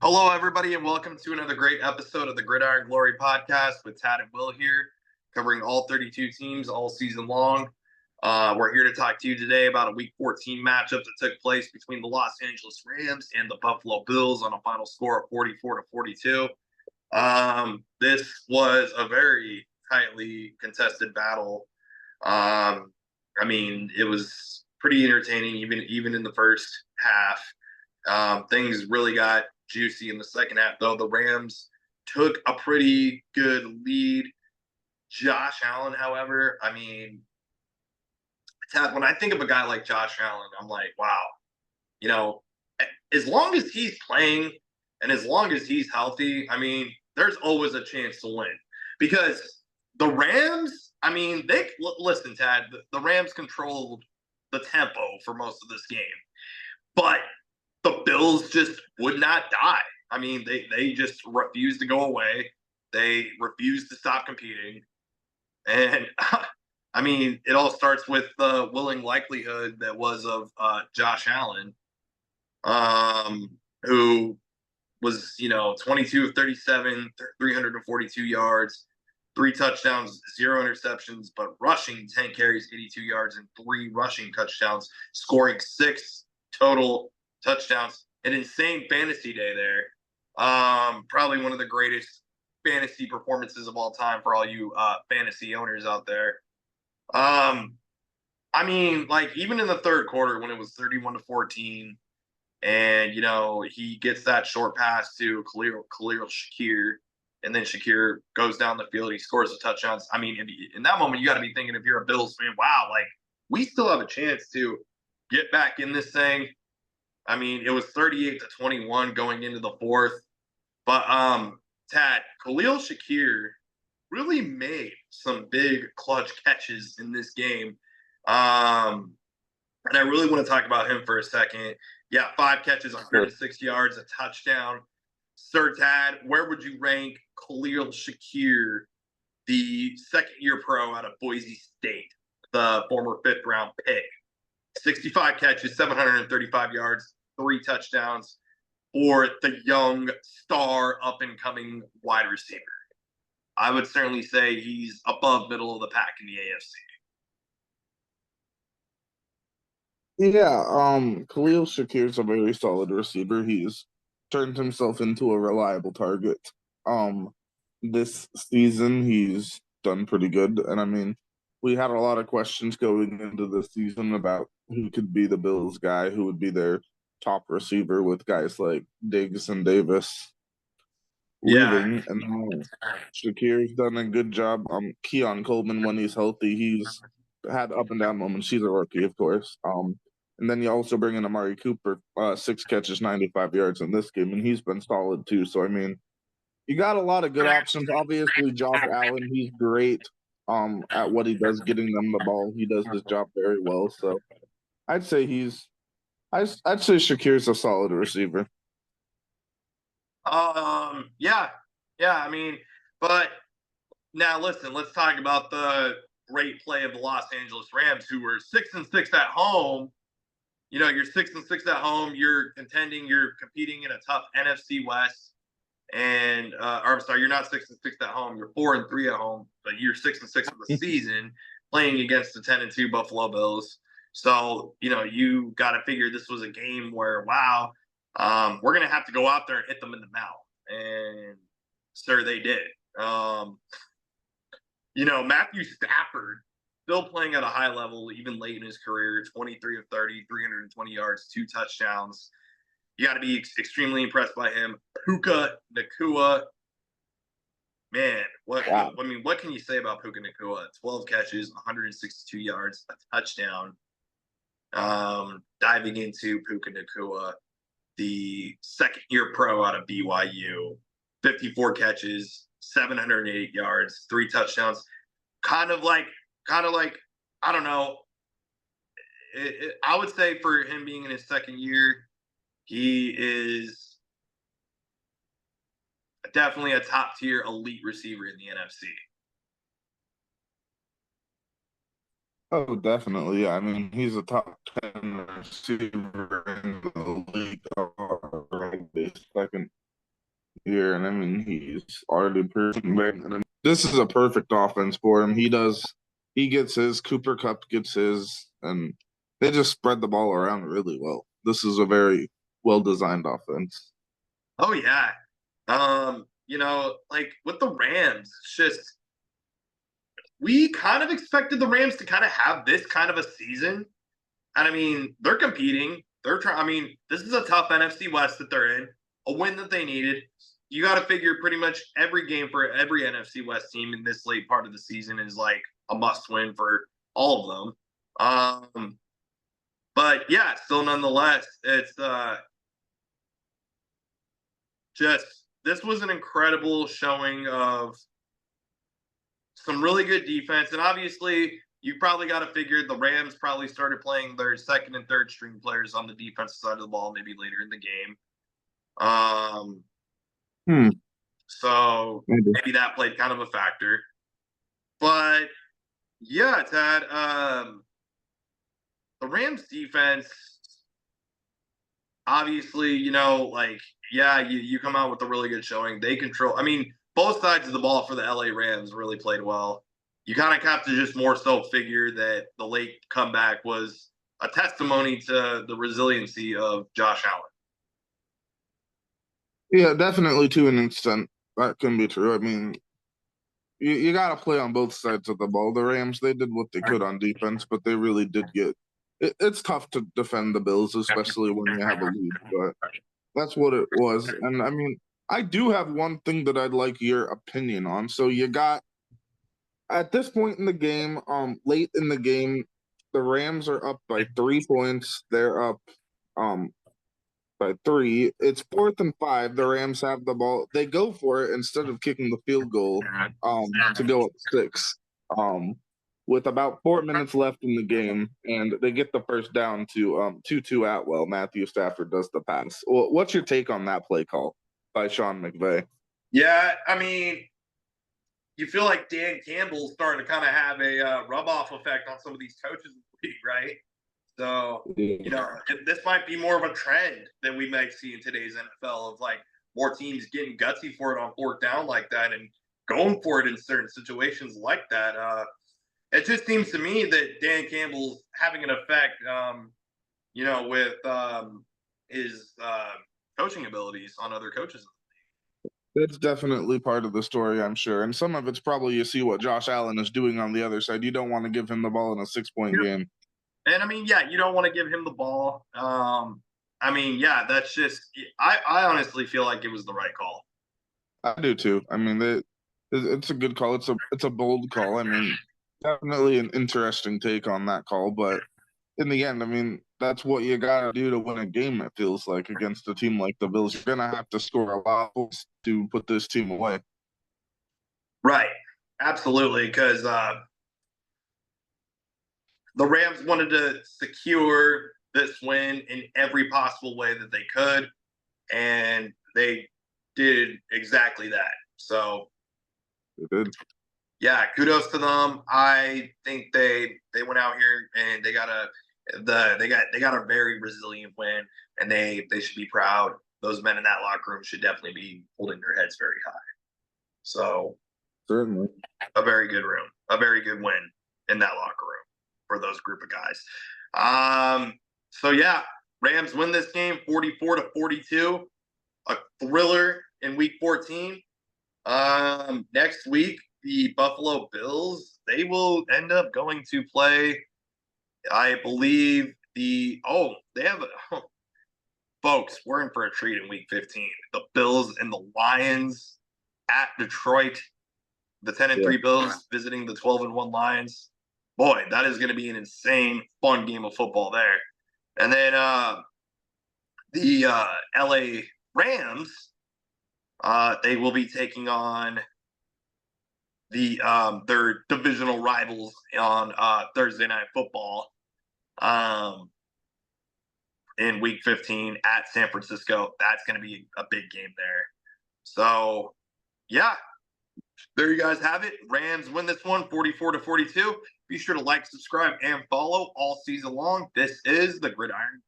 Hello, everybody, and welcome to another great episode of the Gridiron Glory podcast with Tad and Will here, covering all 32 teams all season long. We're here to talk to you today about a Week 14 matchup that took place between the Los Angeles Rams and the Buffalo Bills on a final score of 44-42. This was a very tightly contested battle. It was pretty entertaining, even in the first half. Things really got juicy in the second half, though. The Rams took a pretty good lead. Josh Allen, however, when I think of a guy like Josh Allen, I'm like, wow, you know, as long as he's playing and as long as he's healthy, there's always a chance to win because the Rams, listen, Tad, the Rams controlled the tempo for most of this game, but the Bills just would not die. They just refused to go away. They refused to stop competing. And it all starts with the willing likelihood that was of Josh Allen, who was, 22 of 37, 342 yards, 3 touchdowns, 0 interceptions, but rushing 10 carries, 82 yards, and 3 rushing touchdowns, scoring 6 total touchdowns. An insane fantasy day there. Probably one of the greatest fantasy performances of all time for all you fantasy owners out there. Even in the third quarter when it was 31-14, and he gets that short pass to Khalil Shakir, and then Shakir goes down the field, he scores the touchdowns. In that moment, you got to be thinking, if you're a Bills fan, wow, we still have a chance to get back in this thing. It was 38-21 going into the fourth. But Tad, Khalil Shakir really made some big clutch catches in this game. And I really want to talk about him for a second. Yeah, 5 catches, 106 yards, a touchdown. Sir Tad, where would you rank Khalil Shakir, the second-year pro out of Boise State, the former fifth-round pick? 65 catches, 735 yards, 3 touchdowns for the young star up-and-coming wide receiver. I would certainly say he's above middle of the pack in the AFC. Yeah, Khalil Shakir's a very solid receiver. He's turned himself into a reliable target. This season he's done pretty good, and we had a lot of questions going into the season about who could be the Bills guy, who would be their top receiver with guys like Diggs and Davis leaving, and now Shakir's done a good job. Keon Coleman, when he's healthy, he's had up and down moments. He's a rookie, of course. And then you also bring in Amari Cooper, 6 catches, 95 yards in this game, and he's been solid too. So you got a lot of good options. Obviously, Josh Allen, he's great at what he does, getting them the ball. He does his job very well. So I'd say I'd say Shakir's a solid receiver. Yeah. But now listen, let's talk about the great play of the Los Angeles Rams, who were 6-6 at home. You're 6-6 at home. You're contending. You're competing in a tough NFC West, and I'm sorry, you're not 6-6 at home. You're 4-3 at home, but you're 6-6 for the season, playing against the 10-2 Buffalo Bills. So you got to figure this was a game where, wow, we're gonna have to go out there and hit them in the mouth, and sir, they did. Matthew Stafford still playing at a high level, even late in his career, 23 of 30, 320 yards, 2 touchdowns. You got to be extremely impressed by him. Puka Nacua, man, what can you say about Puka Nacua? 12 catches, 162 yards, a touchdown. Diving into Puka Nacua, the second-year pro out of BYU, 54 catches, 708 yards, 3 touchdowns. Kind of like, I don't know. I would say for him being in his second year, he is definitely a top-tier elite receiver in the NFC. Oh, definitely. Yeah. He's a top 10 receiver in the league. Second year, and I mean he's already proven that. And this is a perfect offense for him. He gets his. Cooper Cup gets his, and they just spread the ball around really well. This is a very well designed offense. Oh yeah. Like with the Rams, it's just we kind of expected the Rams to kind of have this kind of a season. And I mean, they're competing. They're trying. I mean, this is a tough NFC West that they're in. A win that they needed. You got to figure pretty much every game for every NFC West team in this late part of the season is like a must win for all of them. But yeah, still nonetheless, it's just this was an incredible showing of some really good defense. And obviously, you probably got to figure the Rams probably started playing their second and third string players on the defensive side of the ball maybe later in the game. So maybe that played kind of a factor. But yeah, Tad, the Rams defense, obviously, you come out with a really good showing. They control, I mean, both sides of the ball for the LA Rams really played well. You kind of have to just more so figure that the late comeback was a testimony to the resiliency of Josh Allen. Yeah, definitely to an extent that can be true. I mean, you got to play on both sides of the ball. The Rams, they did what they could on defense, but they really did get it's tough to defend the Bills, especially when you have a lead. But that's what it was. And I mean, I do have one thing that I'd like your opinion on. So you got at this point in the game, late in the game, the Rams are up by 3 points. They're up by 3. It's 4th and 5. The Rams have the ball. They go for it instead of kicking the field goal to go up 6. With about 4 minutes left in the game, and they get the first down to Tutu Atwell. Matthew Stafford does the pass. Well, what's your take on that play call by Sean McVay? Yeah, I mean, you feel like Dan Campbell's starting to kind of have a rub-off effect on some of these coaches in the league, right? So, this might be more of a trend that we might see in today's NFL of like more teams getting gutsy for it on 4th down like that and going for it in certain situations like that. It just seems to me that Dan Campbell's having an effect, with his coaching abilities on other coaches. That's definitely part of the story, I'm sure. And some of it's probably you see what Josh Allen is doing on the other side. You don't want to give him the ball in a 6-point game. And I mean, yeah, you don't want to give him the ball. I mean, yeah, that's just I honestly feel like it was the right call. I do too. I mean, it's a good call. It's a bold call. I mean, definitely an interesting take on that call, but in the end, I mean, that's what you gotta do to win a game, it feels like, against a team like the Bills. You're gonna have to score a lot of points to put this team away. Right. Absolutely. Because the Rams wanted to secure this win in every possible way that they could, and they did exactly that. So They did. Yeah, kudos to them. I think they went out here and they got a very resilient win, and they should be proud. Those men in that locker room should definitely be holding their heads very high. So certainly a very good win in that locker room for those group of guys. So yeah, Rams win this game 44-42. A thriller in week 14. Next week, the Buffalo Bills, they will end up going to play, I believe, folks, we're in for a treat in week 15. The Bills and the Lions at Detroit. The 10-3 Bills visiting the 12-1 Lions. Boy, that is going to be an insane, fun game of football there. And then the LA Rams, they will be taking on their divisional rivals on Thursday Night Football in week 15 at San Francisco. That's going to be a big game there. So, yeah, there you guys have it. Rams win this one 44-42. Be sure to like, subscribe, and follow all season long. This is the Gridiron